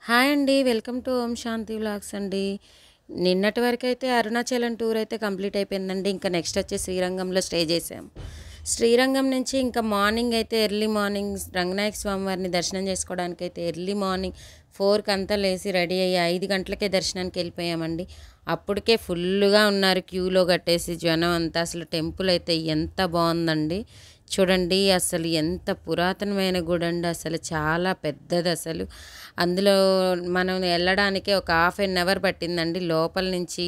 Hi అండి. Welcome to Om Shanti vlogs అండి. నిన్నటి వరకైతే అరుణాచలం టూర్ అయితే కంప్లీట్ అయిపోయిందండి. ఇంకా నెక్స్ట్ వచ్చి శ్రీరంగంలో స్టే చేసాం. శ్రీరంగం నుంచి ఇంకా మార్నింగ్ అయితే ఎర్లీ మార్నింగ్ రంగనాయక స్వామి వారిని దర్శనం చేసుకోవడానికి అయితే ఎర్లీ మార్నింగ్ 4కి అంతా లేసి రెడీ అయ్యి 5 గంటలకే దర్శనానికి వెళ్ళిపోయామండి. అప్పటికే ఫుల్గా ఉన్నారు క్యూలో కట్టేసి జనం అంతా. అసలు టెంపుల్ అయితే ఎంత బాగుందండి. చూడండి అసలు ఎంత పురాతనమైన గుడి అండి. అసలు చాలా పెద్దది అసలు. అందులో మనం వెళ్ళడానికే ఒక హాఫ్ ఎన్ అవర్ పట్టిందండి లోపల నుంచి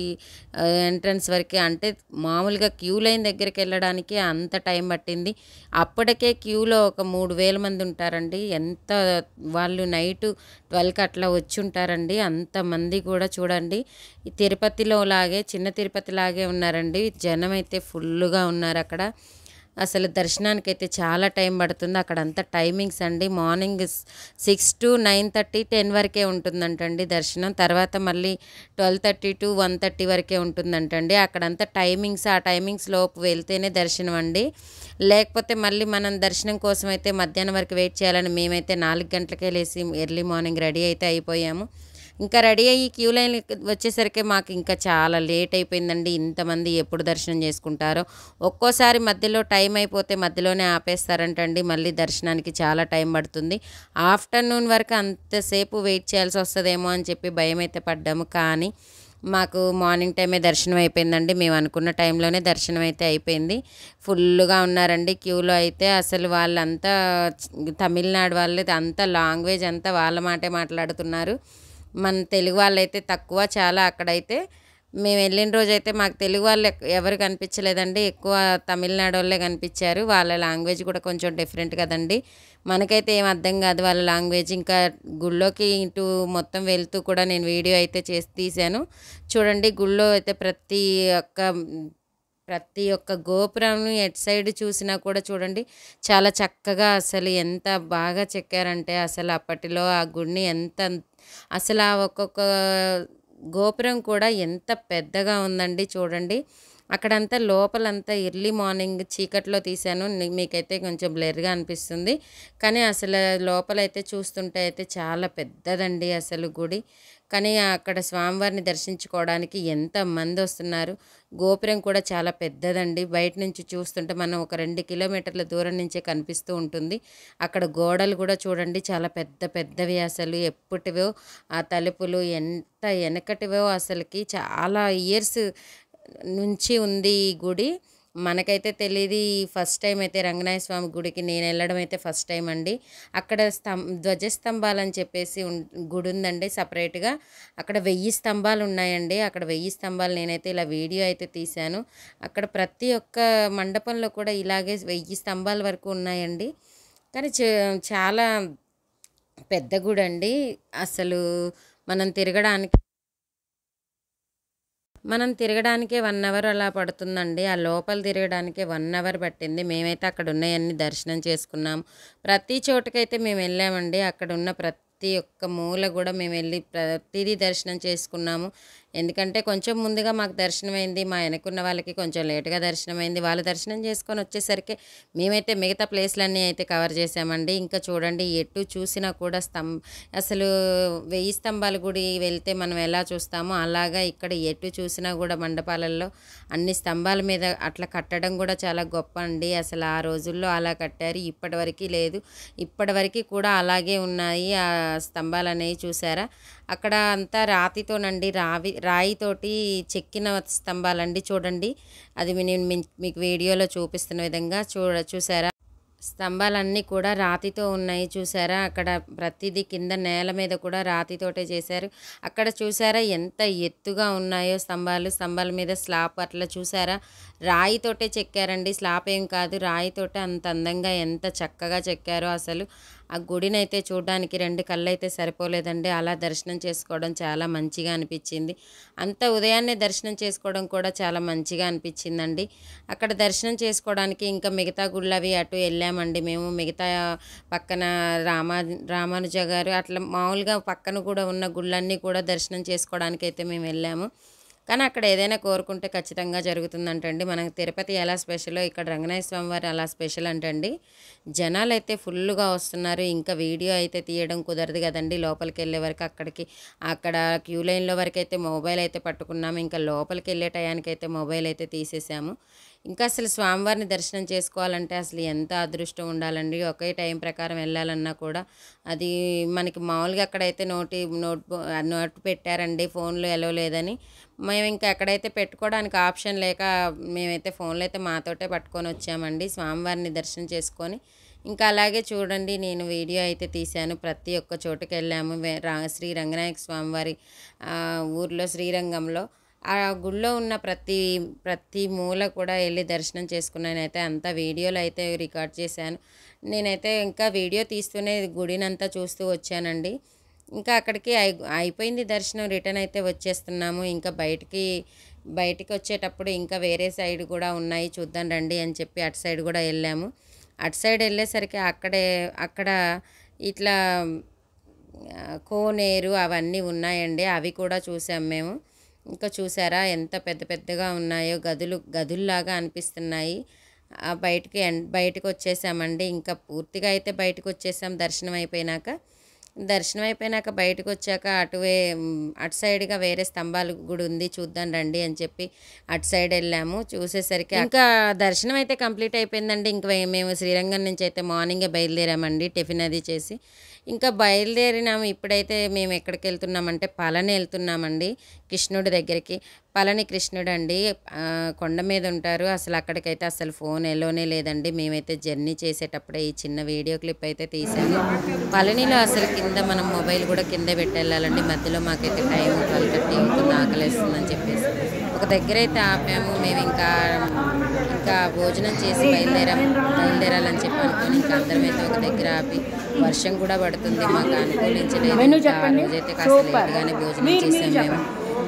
ఎంట్రన్స్ వరకే. అంటే మామూలుగా క్యూ లైన్ దగ్గరికి వెళ్ళడానికి అంత టైం పట్టింది. అప్పటికే క్యూలో ఒక 3000 మంది ఉంటారండి. ఎంత వాళ్ళు నైటు 12కి అట్లా వచ్చి ఉంటారండి. అంతమంది కూడా చూడండి ఈ తిరుపతిలో లాగే చిన్న తిరుపతి లాగే ఉన్నారండి. జనం అయితే ఫుల్గా ఉన్నారు అక్కడ. అసలు దర్శనానికైతే చాలా టైం పడుతుంది. అక్కడంతా టైమింగ్స్ అండి. మార్నింగ్ 6 to 9:30, 10 వరకే ఉంటుందంటండి దర్శనం. తర్వాత మళ్ళీ 12:30 to 1:30 వరకే ఉంటుందంటండి. అక్కడంతా టైమింగ్స్, ఆ టైమింగ్స్ లోపు వెళ్తేనే దర్శనం అండి. లేకపోతే మళ్ళీ మనం దర్శనం కోసం అయితే మధ్యాహ్నం వరకు వెయిట్ చేయాలని మేమైతే 4 గంటలకే లేసి ఎర్లీ మార్నింగ్ రెడీ అయితే అయిపోయాము. ఇంకా రెడీ అయ్యి క్యూ లైన్ వచ్చేసరికి మాకు ఇంకా చాలా లేట్ అయిపోయిందండి. ఇంతమంది ఎప్పుడు దర్శనం చేసుకుంటారో. ఒక్కోసారి మధ్యలో టైం అయిపోతే మధ్యలోనే ఆపేస్తారంటండి. మళ్ళీ దర్శనానికి చాలా టైం పడుతుంది. ఆఫ్టర్నూన్ వరకు అంతసేపు వెయిట్ చేయాల్సి వస్తుందేమో అని చెప్పి భయం అయితే పడ్డాము. కానీ మాకు మార్నింగ్ టైమే దర్శనం అయిపోయిందండి. మేము అనుకున్న టైంలోనే దర్శనం అయితే అయిపోయింది. ఫుల్గా ఉన్నారండి క్యూలో అయితే. అసలు వాళ్ళంతా తమిళనాడు వాళ్ళే, అంతా లాంగ్వేజ్ అంతా వాళ్ళ మాటే మాట్లాడుతున్నారు. మన తెలుగు వాళ్ళైతే తక్కువ చాలా. అక్కడైతే మేము వెళ్ళిన రోజైతే మాకు తెలుగు వాళ్ళు ఎవరు కనిపించలేదండి. ఎక్కువ తమిళనాడు వాళ్ళే కనిపించారు. వాళ్ళ లాంగ్వేజ్ కూడా కొంచెం డిఫరెంట్ కదండి. మనకైతే ఏం అర్థం కాదు వాళ్ళ లాంగ్వేజ్. ఇంకా గుళ్ళోకి ఇటు మొత్తం వెళ్తూ కూడా నేను వీడియో అయితే తీశాను. చూడండి గుళ్ళో అయితే ప్రతి ఒక్క గోపురం ఎటు సైడ్ చూసినా కూడా చూడండి చాలా చక్కగా అసలు ఎంత బాగా చెక్కారంటే అసలు అప్పటిలో ఆ గుడిని అసలు ఆ ఒక్కొక్క గోపురం కూడా ఎంత పెద్దగా ఉందండి చూడండి. అక్కడంతా లోపలంతా ఎర్లీ మార్నింగ్ చీకట్లో తీశాను. మీకైతే కొంచెం బ్లర్గా అనిపిస్తుంది. కానీ అసలు లోపలైతే చూస్తుంటే అయితే చాలా పెద్దదండి అసలు గుడి. కానీ అక్కడ స్వామివారిని దర్శించుకోవడానికి ఎంతమంది వస్తున్నారు. గోపురం కూడా చాలా పెద్దదండి. బయట నుంచి చూస్తుంటే మనం ఒక 2 కిలోమీటర్ల దూరం నుంచే కనిపిస్తూ ఉంటుంది. అక్కడ గోడలు కూడా చూడండి చాలా పెద్ద పెద్దవి అసలు. ఎప్పటివో ఆ తలుపులు ఎంత వెనకటివో అసలుకి చాలా ఇయర్స్ నుంచి ఉంది ఈ గుడి. మనకైతే తెలియదు. ఫస్ట్ టైం అయితే రంగనాయ స్వామి గుడికి నేను వెళ్ళడం అయితే ఫస్ట్ టైం అండి. అక్కడ ధ్వజస్తంభాలని చెప్పేసి గుడి ఉందండి సపరేట్గా. అక్కడ 1000 స్తంభాలు ఉన్నాయండి. అక్కడ 1000 స్తంభాలు నేనైతే ఇలా వీడియో అయితే తీశాను. అక్కడ ప్రతి ఒక్క మండపంలో కూడా ఇలాగే 1000 స్తంభాల వరకు ఉన్నాయండి. కానీ చాలా పెద్ద గుడి అండి. అసలు మనం తిరగడానికి తిరగడానికే 1 అవర్ అలా పడుతుందండి. ఆ లోపల తిరగడానికే 1 అవర్ పట్టింది. మేమైతే అక్కడ ఉన్నయన్నీ దర్శనం చేసుకున్నాం. ప్రతి చోటకైతే మేము వెళ్ళామండి. అక్కడ ఉన్న ప్రతి ఒక్క మూల కూడా మేము వెళ్ళి ప్రతిదీ దర్శనం చేసుకున్నాము. ఎందుకంటే కొంచెం ముందుగా మాకు దర్శనమైంది. మా వెనకున్న వాళ్ళకి కొంచెం లేటుగా దర్శనమైంది. వాళ్ళు దర్శనం చేసుకొని వచ్చేసరికి మేమైతే మిగతా ప్లేస్లన్నీ అయితే కవర్ చేసామండి. ఇంకా చూడండి ఎటు చూసినా కూడా అసలు 1000 స్తంభాల గుడి వెళ్తే మనం ఎలా చూస్తామో అలాగా ఇక్కడ ఎటు చూసినా కూడా మండపాలలో అన్ని స్తంభాల మీద అట్లా కట్టడం కూడా చాలా గొప్ప అండి. అసలు ఆ రోజుల్లో అలా కట్టారు. ఇప్పటివరకు లేదు. ఇప్పటివరకు కూడా అలాగే ఉన్నాయి ఆ స్తంభాలు అనేవి. చూసారా అక్కడ అంతా రాతితోనండి, రాయితోటి చెక్కిన స్తంభాలండి. చూడండి అది నేను మీకు వీడియోలో చూపిస్తున్న విధంగా చూసారా స్తంభాలన్నీ కూడా రాతితో ఉన్నాయి. చూసారా అక్కడ ప్రతిదీ కింద నేల మీద కూడా రాతితోటే చేశారు. అక్కడ చూసారా ఎంత ఎత్తుగా ఉన్నాయో స్తంభాల మీద స్లాబ్ అట్లా చూసారా రాయితోటే చెక్కారండి. స్లాబ్ ఏం కాదు, రాయితోటే అంత అందంగా ఎంత చక్కగా చెక్కారో. అసలు ఆ గుడిని అయితే చూడడానికి 2 కళ్ళు అయితే సరిపోలేదండి. అలా దర్శనం చేసుకోవడం చాలా మంచిగా అనిపించింది. అంత ఉదయాన్నే దర్శనం చేసుకోవడం కూడా చాలా మంచిగా అనిపించిందండి. అక్కడ దర్శనం చేసుకోవడానికి ఇంకా మిగతా గుళ్ళు అవి అటు వెళ్ళామండి మేము. మిగతా పక్కన రామానుజ గారు అట్లా మామూలుగా పక్కన కూడా ఉన్న గుళ్ళన్నీ కూడా దర్శనం చేసుకోవడానికి అయితే మేము వెళ్ళాము. కానీ అక్కడ ఏదైనా కోరుకుంటే ఖచ్చితంగా జరుగుతుందంటండి. మనకు తిరుపతి ఎలా స్పెషలో ఇక్కడ రంగనాథ స్వామి వారు అలా స్పెషల్ అంటండి. జనాలైతే ఫుల్లుగా వస్తున్నారు. ఇంకా వీడియో అయితే తీయడం కుదరదు కదండి. లోపలికి వెళ్ళే వరకు అక్కడ క్యూ లైన్లో వరకు అయితే మొబైల్ అయితే పట్టుకున్నాము. ఇంకా లోపలికి వెళ్ళే టయానికైతే మొబైల్ అయితే తీసేసాము. ఇంకా అసలు స్వామివారిని దర్శనం చేసుకోవాలంటే అసలు ఎంత అదృష్టం ఉండాలండి. ఒకే టైం ప్రకారం వెళ్ళాలన్నా కూడా అది మనకి మామూలుగా అక్కడైతే నోట్ పెట్టారండి ఫోన్లో ఎలో లేదని. మేము ఇంకా ఎక్కడైతే పెట్టుకోవడానికి ఆప్షన్ లేక మేమైతే ఫోన్లో అయితే మాతోటే పట్టుకొని వచ్చామండి స్వామివారిని దర్శనం చేసుకొని. ఇంకా అలాగే చూడండి నేను వీడియో అయితే తీశాను. ప్రతి ఒక్క చోటుకి వెళ్ళాము. శ్రీ రంగనాయక స్వామివారి ఊర్లో శ్రీరంగంలో ఆ గుడిలో ఉన్న ప్రతి మూల కూడా వెళ్ళి దర్శనం చేసుకున్నానైతే అంతా వీడియోలో అయితే రికార్డ్ చేశాను. నేనైతే ఇంకా వీడియో తీస్తూనే గుడినంతా చూస్తూ వచ్చానండి. ఇంకా అక్కడికి అయిపోయింది దర్శనం. రిటర్న్ అయితే వచ్చేస్తున్నాము. ఇంకా బయటికి వచ్చేటప్పుడు ఇంకా వేరే సైడ్ కూడా ఉన్నాయి చూద్దాం రండి అని చెప్పి అటు సైడ్ కూడా వెళ్ళాము. అటు సైడ్ వెళ్ళేసరికి అక్కడ ఇట్లా కోనేరు అవన్నీ ఉన్నాయండి. అవి కూడా చూసాం మేము. ఇంకా చూసారా ఎంత పెద్ద పెద్దగా ఉన్నాయో గదుల్లాగా అనిపిస్తున్నాయి. బయటకు వచ్చేసామండి. ఇంకా పూర్తిగా అయితే బయటకు వచ్చేసాం దర్శనం అయిపోయినాక బయటకు వచ్చాక అటు సైడ్గా వేరే స్తంభాలు గుడి ఉంది చూద్దాం రండి అని చెప్పి అటు సైడ్ వెళ్ళాము. చూసేసరికి ఇంకా దర్శనం అయితే కంప్లీట్ అయిపోయిందండి. ఇంకా మేము శ్రీరంగం నుంచి అయితే మార్నింగే బయలుదేరామండి టిఫిన్ అది చేసి. ఇంకా బయలుదేరినాము. ఇప్పుడైతే మేము ఎక్కడికి వెళ్తున్నామంటే పళని వెళ్తున్నామండి కృష్ణుడి దగ్గరికి. పళని కృష్ణుడు అండి కొండ మీద ఉంటారు. అసలు అక్కడికైతే అసలు ఫోన్ ఎలోనే లేదండి. మేమైతే జర్నీ చేసేటప్పుడే ఈ చిన్న వీడియో క్లిప్ అయితే తీసాము. పళనిలో అసలు కింద మనం మొబైల్ కూడా కింద పెట్టి వెళ్ళాలండి. మధ్యలో మాకైతే టైం 12:30 అవుతుంది, ఆకలేస్తుందని చెప్పేసి ఒక దగ్గర అయితే ఆపాము. మేము ఇంకా భోజనం చేసి బయలుదేరాలని చెప్పి అనుకుని ఇంకా అందరం అయితే ఒక దగ్గర ఆపి, వర్షం కూడా పడుతుంది మాకు అనుకూలించలేదు. ఆ రోజైతే కాస్త లేట్గానే భోజనం చేసాం మేము.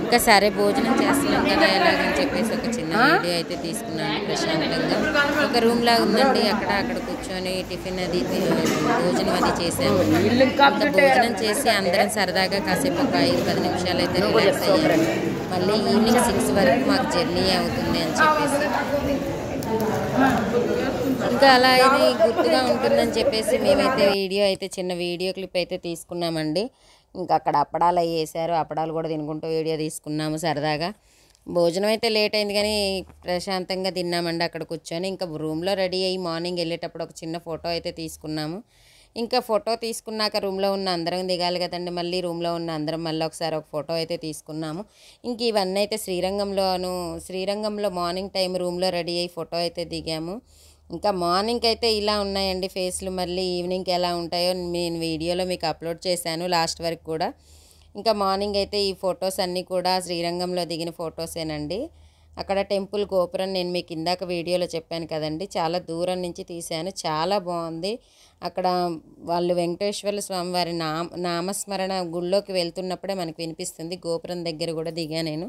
ఇంకా సరే భోజనం చేస్తున్నాం కదా ఎలాగని చెప్పేసి ఒక చిన్న వీడియో అయితే తీసుకున్నాను ప్రశాంతంగా. ఒక రూమ్ లాగా ఉందండి. అక్కడ కూర్చొని టిఫిన్ అది భోజనం అది చేసాము. ఇంకా భోజనం చేసి అందరం సరదాగా కాసేపు ఒక 5-10 నిమిషాలు అయితే రిలాక్స్ అయ్యాము. మళ్ళీ ఈవినింగ్ 6 వరకు మాకు జర్నీ అవుతుంది అని చెప్పేసి ఇంకా అలా ఇది గుర్తుగా ఉంటుందని చెప్పేసి మేమైతే చిన్న వీడియో క్లిప్ అయితే తీసుకున్నామండి. ఇంకా అక్కడ అప్పడాలు అవి వేసారు. అప్పడాలు కూడా తినుకుంటూ వీడియో తీసుకున్నాము సరదాగా. భోజనం అయితే లేట్ అయింది కానీ ప్రశాంతంగా తిన్నామండి అక్కడ కూర్చొని. ఇంకా రూమ్లో రెడీ అయ్యి మార్నింగ్ వెళ్ళేటప్పుడు ఒక చిన్న ఫోటో అయితే తీసుకున్నాము. ఇంకా ఫోటో తీసుకున్నాక రూమ్లో ఉన్న అందరం దిగాలి కదండి. మళ్ళీ రూమ్లో ఉన్న అందరం మళ్ళీ ఒకసారి ఒక ఫోటో అయితే తీసుకున్నాము. ఇంక ఇవన్నీ అయితే శ్రీరంగంలో మార్నింగ్ టైం రూమ్లో రెడీ అయ్యి ఫోటో అయితే దిగాము. ఇంకా మార్నింగ్ అయితే ఇలా ఉన్నాయండి ఫేస్లు. మళ్ళీ ఈవినింగ్కి ఎలా ఉంటాయో నేను వీడియోలో మీకు అప్లోడ్ చేశాను లాస్ట్ వరకు కూడా. ఇంకా మార్నింగ్ అయితే ఈ ఫొటోస్ అన్నీ కూడా శ్రీరంగంలో దిగిన ఫొటోసేనండి. అక్కడ టెంపుల్ గోపురం నేను మీకు ఇందాక వీడియోలో చెప్పాను కదండి, చాలా దూరం నుంచి తీశాను. చాలా బాగుంది. అక్కడ వాళ్ళు వెంకటేశ్వర స్వామి వారి నామస్మరణ గుళ్ళోకి వెళ్తున్నప్పుడే మనకు వినిపిస్తుంది. గోపురం దగ్గర కూడా దిగా నేను.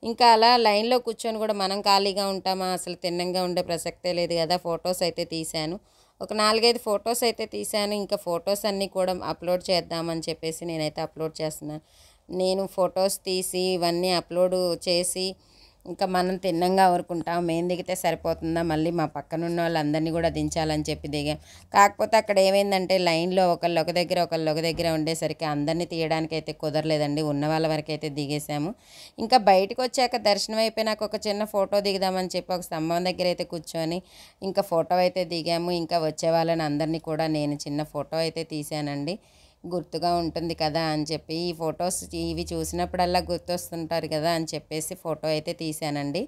ఇంకా అలా లైన్లో కూర్చొని కూడా మనం ఖాళీగా ఉంటామా, అసలు తిన్నంగా ఉండే ప్రసక్తే లేదు కదా. ఫొటోస్ అయితే తీశాను. ఒక 4-5 ఫొటోస్ అయితే తీశాను. ఇంకా ఫొటోస్ అన్నీ కూడా అప్లోడ్ చేద్దామని చెప్పేసి నేనైతే అప్లోడ్ చేస్తున్నాను. నేను ఫొటోస్ తీసి ఇవన్నీ అప్లోడ్ చేసి ఇంకా మనం తిన్నంగా ఊరుకుంటాం. మేము దిగితే సరిపోతుందా, మళ్ళీ మా పక్కనున్న వాళ్ళందరినీ కూడా దించాలని చెప్పి దిగాం. కాకపోతే అక్కడ ఏమైందంటే లైన్లో ఒకళ్ళు ఒక దగ్గర ఉండేసరికి అందరినీ తీయడానికి అయితే కుదరలేదండి. ఉన్న వాళ్ళ వరకు అయితే దిగేసాము. ఇంకా బయటకు వచ్చాక దర్శనం అయిపోయినాక ఒక చిన్న ఫోటో దిగుదామని చెప్పి ఒక స్తంభం దగ్గర అయితే కూర్చొని ఇంకా ఫోటో అయితే దిగాము. ఇంకా వచ్చే వాళ్ళని అందరినీ కూడా నేను చిన్న ఫోటో అయితే తీసానండి. గుర్తుగా ఉంటుంది కదా అని చెప్పి ఈ ఫొటోస్ ఇవి చూసినప్పుడల్లా గుర్తొస్తుంటారు కదా అని చెప్పేసి ఫోటో అయితే తీసానండి.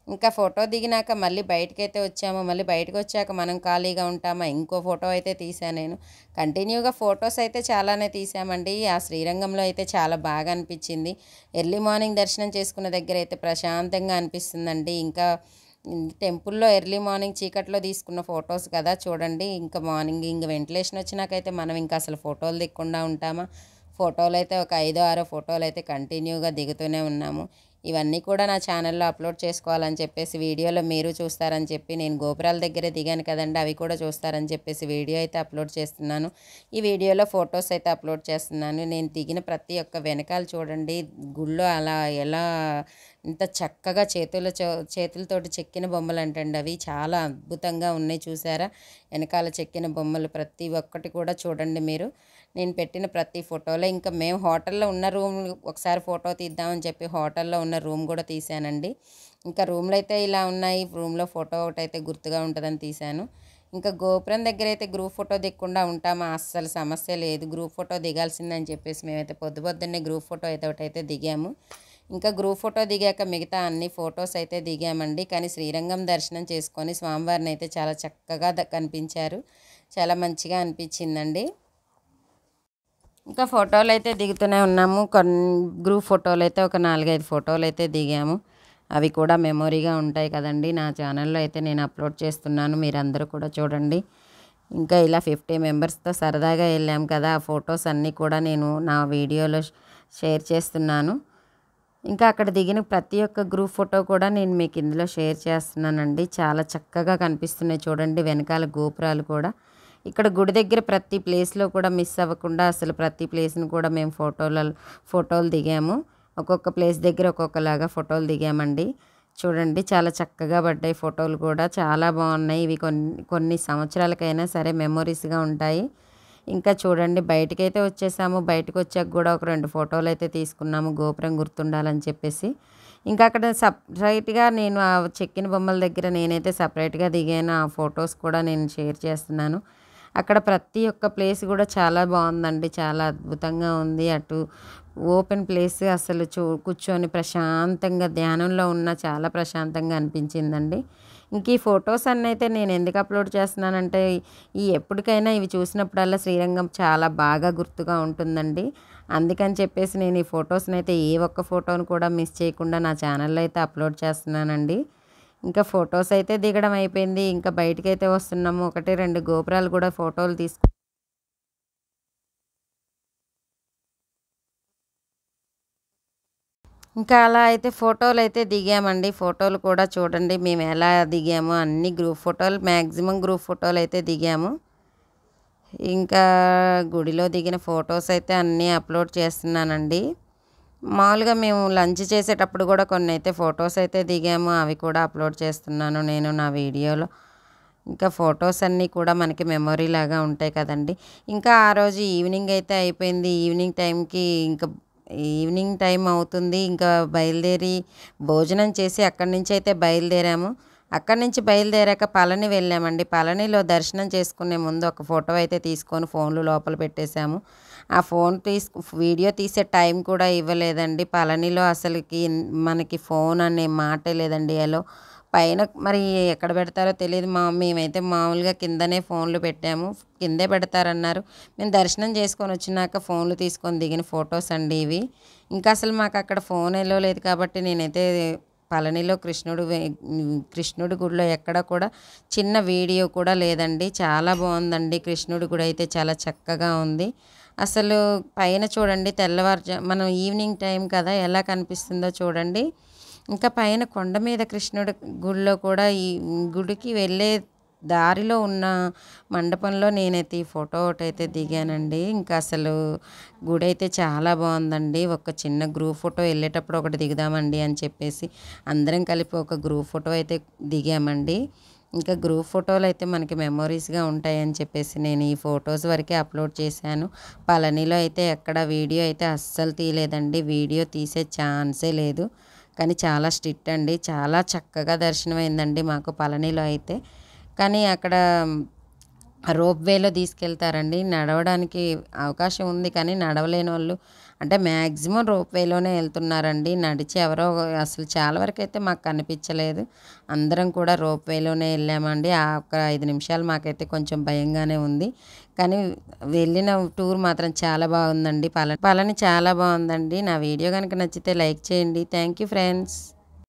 ఇంకా ఫోటో దిగినాక మళ్ళీ బయటకైతే వచ్చాము. మళ్ళీ బయటకు వచ్చాక మనం ఖాళీగా ఉంటామా, ఇంకో ఫోటో అయితే తీసాను నేను. కంటిన్యూగా ఫొటోస్ అయితే చాలానే తీసామండి. ఆ శ్రీరంగంలో అయితే చాలా బాగా అనిపించింది. ఎర్లీ మార్నింగ్ దర్శనం చేసుకున్న దగ్గర అయితే ప్రశాంతంగా అనిపిస్తుందండి. ఇంకా టెంపుల్లో ఎర్లీ మార్నింగ్ చీకట్లో తీసుకున్న ఫొటోస్ కదా చూడండి. ఇంకా మార్నింగ్ ఇంకా వెంటిలేషన్ వచ్చినాకైతే మనం ఇంకా అసలు ఫోటోలు దిగకుండా ఉంటామా. ఫోటోలు అయితే ఒక 5-6 ఫోటోలు అయితే కంటిన్యూగా దిగుతూనే ఉన్నాము. ఇవన్నీ కూడా నా ఛానల్లో అప్లోడ్ చేసుకోవాలని చెప్పేసి వీడియోలో మీరు చూస్తారని చెప్పి నేను గోపురాల దగ్గరే దిగాను కదండి, అవి కూడా చూస్తారని చెప్పేసి వీడియో అయితే అప్లోడ్ చేస్తున్నాను. ఈ వీడియోలో ఫొటోస్ అయితే అప్లోడ్ చేస్తున్నాను. నేను దిగిన ప్రతి ఒక్క వెనకాల చూడండి గుళ్ళో అలా ఎలా ఇంత చక్కగా చేతులతోటి చెక్కిన బొమ్మలు అంటండి, అవి చాలా అద్భుతంగా ఉన్నాయి. చూసారా వెనకాల చెక్కిన బొమ్మలు ప్రతి ఒక్కటి కూడా చూడండి మీరు. నేను పెట్టిన ప్రతి ఫోటోలో ఇంకా మేము హోటల్లో ఉన్న రూమ్ ఒకసారి ఫోటో తీద్దామని చెప్పి హోటల్లో ఉన్న రూమ్ కూడా తీశానండి. ఇంకా రూమ్లో అయితే ఇలా ఉన్నాయి, రూమ్లో ఫోటో ఒకటైతే గుర్తుగా ఉంటుందని తీశాను. ఇంకా గోపురం దగ్గర అయితే గ్రూప్ ఫోటో దిగకుండా ఉంటామా, అస్సలు సమస్య లేదు, గ్రూప్ ఫోటో దిగాల్సిందని చెప్పేసి మేమైతే పొద్దున్నే గ్రూప్ ఫోటో అయితే ఒకటైతే దిగాము. ఇంకా గ్రూప్ ఫోటో దిగాక మిగతా అన్ని ఫొటోస్ అయితే దిగామండి. కానీ శ్రీరంగం దర్శనం చేసుకొని స్వామివారిని అయితే చాలా చక్కగా కనిపించారు, చాలా మంచిగా అనిపించిందండి. ఇంకా ఫోటోలు అయితే దిగుతూనే ఉన్నాము. కొన్ని గ్రూప్ ఫోటోలు అయితే ఒక 4-5 ఫోటోలు అయితే దిగాము. అవి కూడా మెమొరీగా ఉంటాయి కదండి. నా ఛానల్లో అయితే నేను అప్లోడ్ చేస్తున్నాను, మీరందరూ కూడా చూడండి. ఇంకా ఇలా 50 మెంబర్స్తో సరదాగా వెళ్ళాం కదా, ఆ ఫొటోస్ అన్నీ కూడా నేను నా వీడియోలో షేర్ చేస్తున్నాను. ఇంకా అక్కడ దిగిన ప్రతి ఒక్క గ్రూప్ ఫోటో కూడా నేను మీకు ఇందులో షేర్ చేస్తున్నానండి. చాలా చక్కగా కనిపిస్తున్నాయి చూడండి వెనకాల గోపురాలు కూడా. ఇక్కడ గుడి దగ్గర ప్రతి ప్లేస్లో కూడా మిస్ అవ్వకుండా అసలు ప్రతి ప్లేస్ని కూడా మేము ఫోటోలు దిగాము. ఒక్కొక్క ప్లేస్ దగ్గర ఒక్కొక్కలాగా ఫోటోలు దిగామండి. చూడండి చాలా చక్కగా పడ్డాయి ఫోటోలు కూడా, చాలా బాగున్నాయి. ఇవి కొన్ని సంవత్సరాలకైనా సరే మెమొరీస్గా ఉంటాయి. ఇంకా చూడండి బయటకైతే వచ్చేసాము. బయటకు వచ్చాక కూడా ఒక 2 ఫోటోలు అయితే తీసుకున్నాము గోపురం గుర్తుండాలని చెప్పేసి. ఇంకా అక్కడ సపరేట్గా నేను ఆ చెక్కిన బొమ్మల దగ్గర నేనైతే సపరేట్గా దిగాను. ఆ ఫొటోస్ కూడా నేను షేర్ చేస్తున్నాను. అక్కడ ప్రతి ఒక్క ప్లేస్ కూడా చాలా బాగుందండి, చాలా అద్భుతంగా ఉంది. అటు ఓపెన్ ప్లేస్, అసలు కూర్చొని ప్రశాంతంగా ధ్యానంలో ఉన్న చాలా ప్రశాంతంగా అనిపించిందండి. ఇంక ఈ ఫొటోస్ అన్నీ అయితే నేను ఎందుకు అప్లోడ్ చేస్తున్నానంటే ఎప్పటికైనా ఇవి చూసినప్పుడల్లా శ్రీరంగం చాలా బాగా గుర్తుగా ఉంటుందండి. అందుకని చెప్పేసి నేను ఈ ఫొటోస్ని అయితే ఏ ఒక్క ఫోటోను కూడా మిస్ చేయకుండా నా ఛానల్లో అయితే అప్లోడ్ చేస్తున్నానండి. ఇంకా ఫొటోస్ అయితే దిగడం అయిపోయింది. ఇంకా బయటకైతే వస్తున్నాము. 1-2 గోపురాలు కూడా ఫోటోలు ఇంకా అలా అయితే ఫోటోలు అయితే దిగామండి. ఫోటోలు కూడా చూడండి మేము ఎలా దిగామో, అన్ని గ్రూప్ ఫోటోలు, మ్యాక్సిమం గ్రూప్ ఫోటోలు అయితే దిగాము. ఇంకా గుడిలో దిగిన ఫొటోస్ అయితే అన్నీ అప్లోడ్ చేస్తున్నానండి. మామూలుగా మేము లంచ్ చేసేటప్పుడు కూడా కొన్ని అయితే ఫొటోస్ అయితే దిగాము, అవి కూడా అప్లోడ్ చేస్తున్నాను నేను నా వీడియోలో. ఇంకా ఫొటోస్ అన్నీ కూడా మనకి మెమొరీ లాగా ఉంటాయి కదండి. ఇంకా ఆ రోజు ఈవినింగ్ అయితే అయిపోయింది. ఈవినింగ్ టైం అవుతుంది. ఇంకా బయలుదేరి భోజనం చేసి అక్కడి నుంచి అయితే బయలుదేరాము. అక్కడి నుంచి బయలుదేరాక పళని వెళ్ళామండి. పళనిలో దర్శనం చేసుకునే ముందు ఒక ఫోటో అయితే తీసుకొని ఫోన్లు లోపల పెట్టేశాము. ఆ వీడియో తీసే టైం కూడా ఇవ్వలేదండి. పళనిలో అసలుకి మనకి ఫోన్ అనే మాటే లేదండి. పైన మరి ఎక్కడ పెడతారో తెలియదు. మేమైతే మామూలుగా కిందనే ఫోన్లు పెట్టాము, కిందే పెడతారన్నారు. మేము దర్శనం చేసుకొని వచ్చినాక ఫోన్లు తీసుకొని దిగిన ఫొటోస్ అండి ఇవి. ఇంకా అసలు మాకు అక్కడ ఫోన్ లేదు కాబట్టి నేనైతే పళనిలో కృష్ణుడి గుడిలో ఎక్కడ కూడా చిన్న వీడియో కూడా లేదండి. చాలా బాగుందండి. కృష్ణుడి గుడి అయితే చాలా చక్కగా ఉంది. అసలు పైన చూడండి మనం ఈవినింగ్ టైం కదా ఎలా కనిపిస్తుందో చూడండి. ఇంకా పైన కొండ మీద కృష్ణుడి గుడిలో కూడా ఈ గుడికి వెళ్ళే దారిలో ఉన్న మండపంలో నేనైతే ఈ ఫోటో ఒకటైతే దిగానండి. ఇంకా అసలు గుడి అయితే చాలా బాగుందండి. ఒక చిన్న గ్రూప్ ఫోటో వెళ్ళేటప్పుడు ఒకటి దిగుదామండి అని చెప్పేసి అందరం కలిపి ఒక గ్రూప్ ఫోటో అయితే దిగామండి. ఇంకా గ్రూప్ ఫోటోలు అయితే మనకి మెమొరీస్గా ఉంటాయని చెప్పేసి నేను ఈ ఫొటోస్ వరకే అప్లోడ్ చేశాను. పళనిలో అయితే ఎక్కడ వీడియో అయితే అస్సలు తీయలేదండి. వీడియో తీసే ఛాన్సే లేదు. కానీ చాలా స్ట్రిక్ట్ అండి. చాలా చక్కగా దర్శనం అయిందండి మాకు పళనిలో అయితే. కానీ అక్కడ రోప్ వేలో తీసుకెళ్తారండి. నడవడానికి అవకాశం ఉంది కానీ నడవలేని వాళ్ళు అంటే మ్యాక్సిమం రోప్ వేలోనే వెళ్తున్నారండి. నడిచి ఎవరో అసలు చాలా వరకు అయితే మాకు కనిపించలేదు. అందరం కూడా రోప్ వేలోనే వెళ్ళామండి. ఆ ఒక 5 నిమిషాలు మాకైతే కొంచెం భయంగానే ఉంది. కానీ వెళ్ళిన టూర్ మాత్రం చాలా బాగుందండి. పళని చాలా బాగుందండి. నా వీడియో కనుక నచ్చితే లైక్ చేయండి. Thank you friends.